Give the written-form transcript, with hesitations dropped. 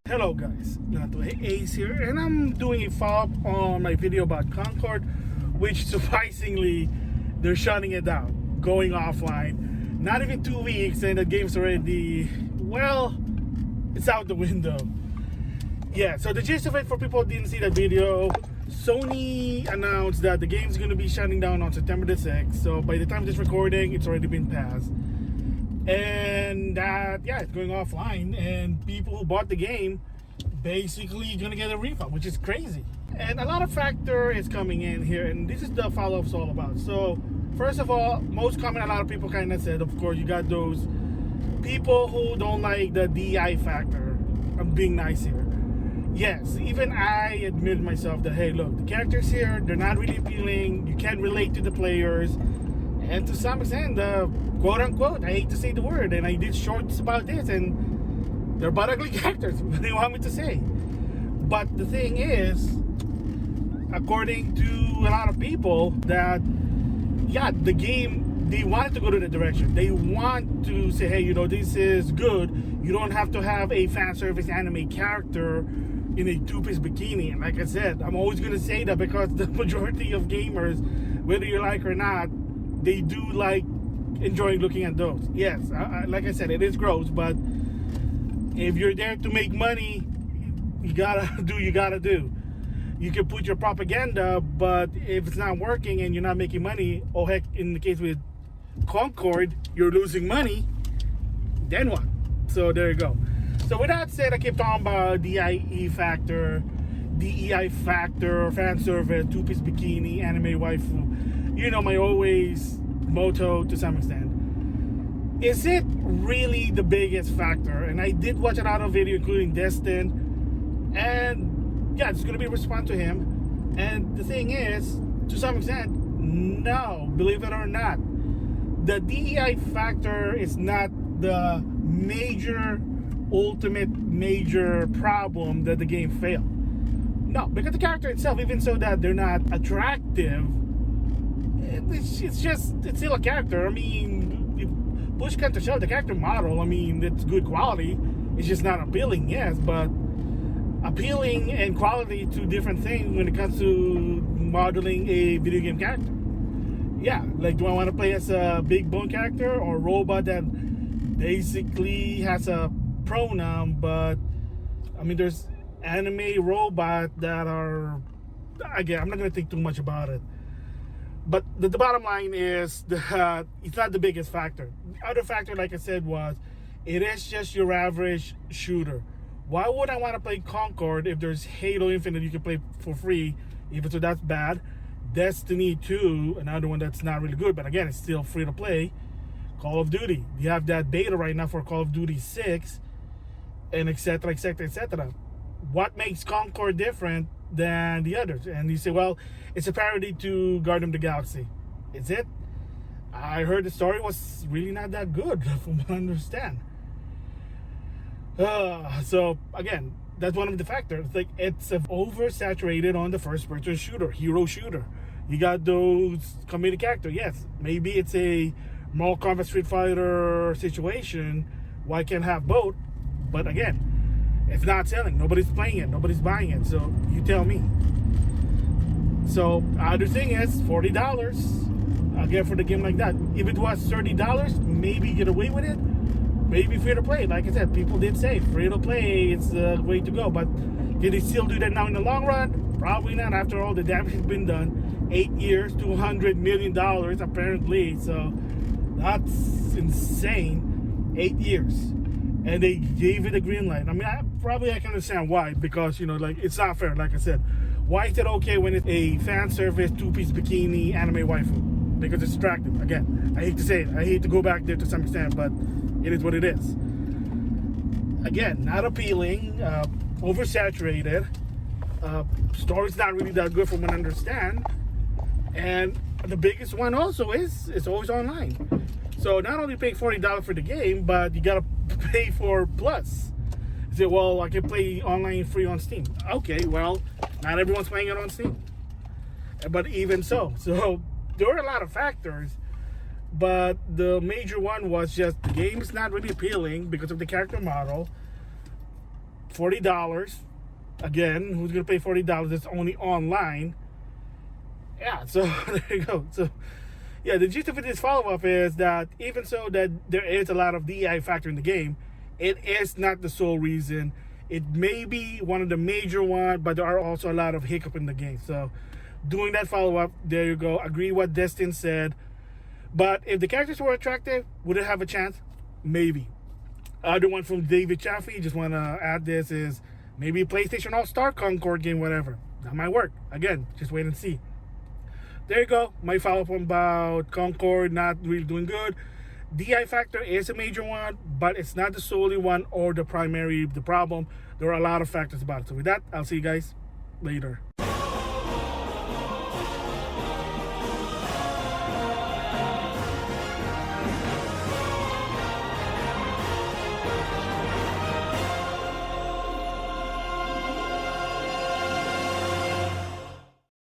Hello guys, NautoAis here, and I'm doing a follow-up on my video about Concord, which surprisingly, they're shutting it down, going offline. Not even 2 weeks and the game's already, well, it's out the window. Yeah, so the gist of it, for people who didn't see that video, Sony announced that the game's going to be shutting down on September the 6th, so by the time of this recording, it's already been passed. And it's going offline, and people who bought the game basically gonna get a refund, which is crazy. And a lot of factor is coming in here, and this is the follow-up's all about. So first of all, most common, a lot of people kind of said, of course, you got those people who don't like the DI factor. I'm being nice here. Yes, even I admit myself that, hey, look, the characters here, they're not really appealing. You can't relate to the players. And to some extent, quote unquote, I hate to say the word, and I did shorts about this, and they're butt ugly characters. What do you want me to say? But the thing is, according to a lot of people, that the game, they wanted to go to the direction. They want to say, hey, this is good. You don't have to have a fan service anime character in a two-piece bikini. And like I said, I'm always going to say that because the majority of gamers, whether you like or not, they do like enjoying looking at those. Yes, like I said, it is gross, but if you're there to make money, you gotta do. You can put your propaganda, but if it's not working and you're not making money, or heck, in the case with Concord, you're losing money, then what? So there you go. So with that said, I keep talking about DEI factor, fan service, two-piece bikini, anime waifu. My always motto to some extent. Is it really the biggest factor? And I did watch a lot of video, including Destin, and it's going to be a response to him. And the thing is, to some extent, no, believe it or not, the DEI factor is not the ultimate major problem that the game failed. No, because the character itself, even so that they're not attractive, it's still a character. I mean, push comes to shove, the character model, it's good quality. It's just not appealing, yes, but appealing and quality, two different things when it comes to modeling a video game character. Yeah, like, do I want to play as a big bone character or a robot that basically has a pronoun? But there's anime robot that are, again, I'm not going to think too much about it. But the bottom line is that it's not the biggest factor. The other factor, like I said, was it is just your average shooter. Why would I want to play Concord if there's Halo Infinite you can play for free, even so that's bad? Destiny 2, another one that's not really good, but again, it's still free to play. Call of Duty. You have that beta right now for Call of Duty 6, and etc., etc., etc. What makes Concord different than the others? And you say, well, it's a parody to Guardian of the Galaxy. Is it? I heard the story was really not that good, from what I understand. So again, that's one of the factors. Like, it's oversaturated on the first-person shooter, hero shooter. You got those comedic character. Yes, maybe it's a Mortal Kombat Street Fighter situation. Why can't have both? But again, it's not selling. Nobody's playing it. Nobody's buying it. So you tell me. So other thing is $40 again for the game like that. If it was $30, maybe get away with it. Maybe free to play. Like I said, people did say free to play is the way to go. But can they still do that now in the long run? Probably not. After all the damage has been done. 8 years, $200 million apparently. So that's insane. 8 years. And they gave it a green light. I can understand why, because it's not fair. Like I said, why is it okay when it's a fan service two-piece bikini anime waifu? Because it's attractive. Again, I hate to say it. I hate to go back there to some extent, but it is what it is. Again, not appealing, oversaturated. Story's not really that good from what I understand. And the biggest one also is it's always online. So not only pay $40 for the game, but you gotta pay for plus. You say, well, I can play online free on Steam. Okay, well, not everyone's playing it on Steam. But even so there are a lot of factors, but the major one was just the game's not really appealing because of the character model. $40. Again, who's gonna pay $40? It's only online. Yeah, so there you go. So yeah, the gist of this follow-up is that even so that there is a lot of DEI factor in the game, it is not the sole reason. It may be one of the major ones, but there are also a lot of hiccup in the game. So doing that follow-up, there you go. Agree what Destin said. But if the characters were attractive, would it have a chance? Maybe. Other one from David Chaffee, just want to add this, is maybe a PlayStation All-Star Concord game, whatever. That might work. Again, just wait and see. There you go. My follow-up about Concord not really doing good. DI factor is a major one, but it's not the solely one or the primary the problem. There are a lot of factors about it. So with that, I'll see you guys later.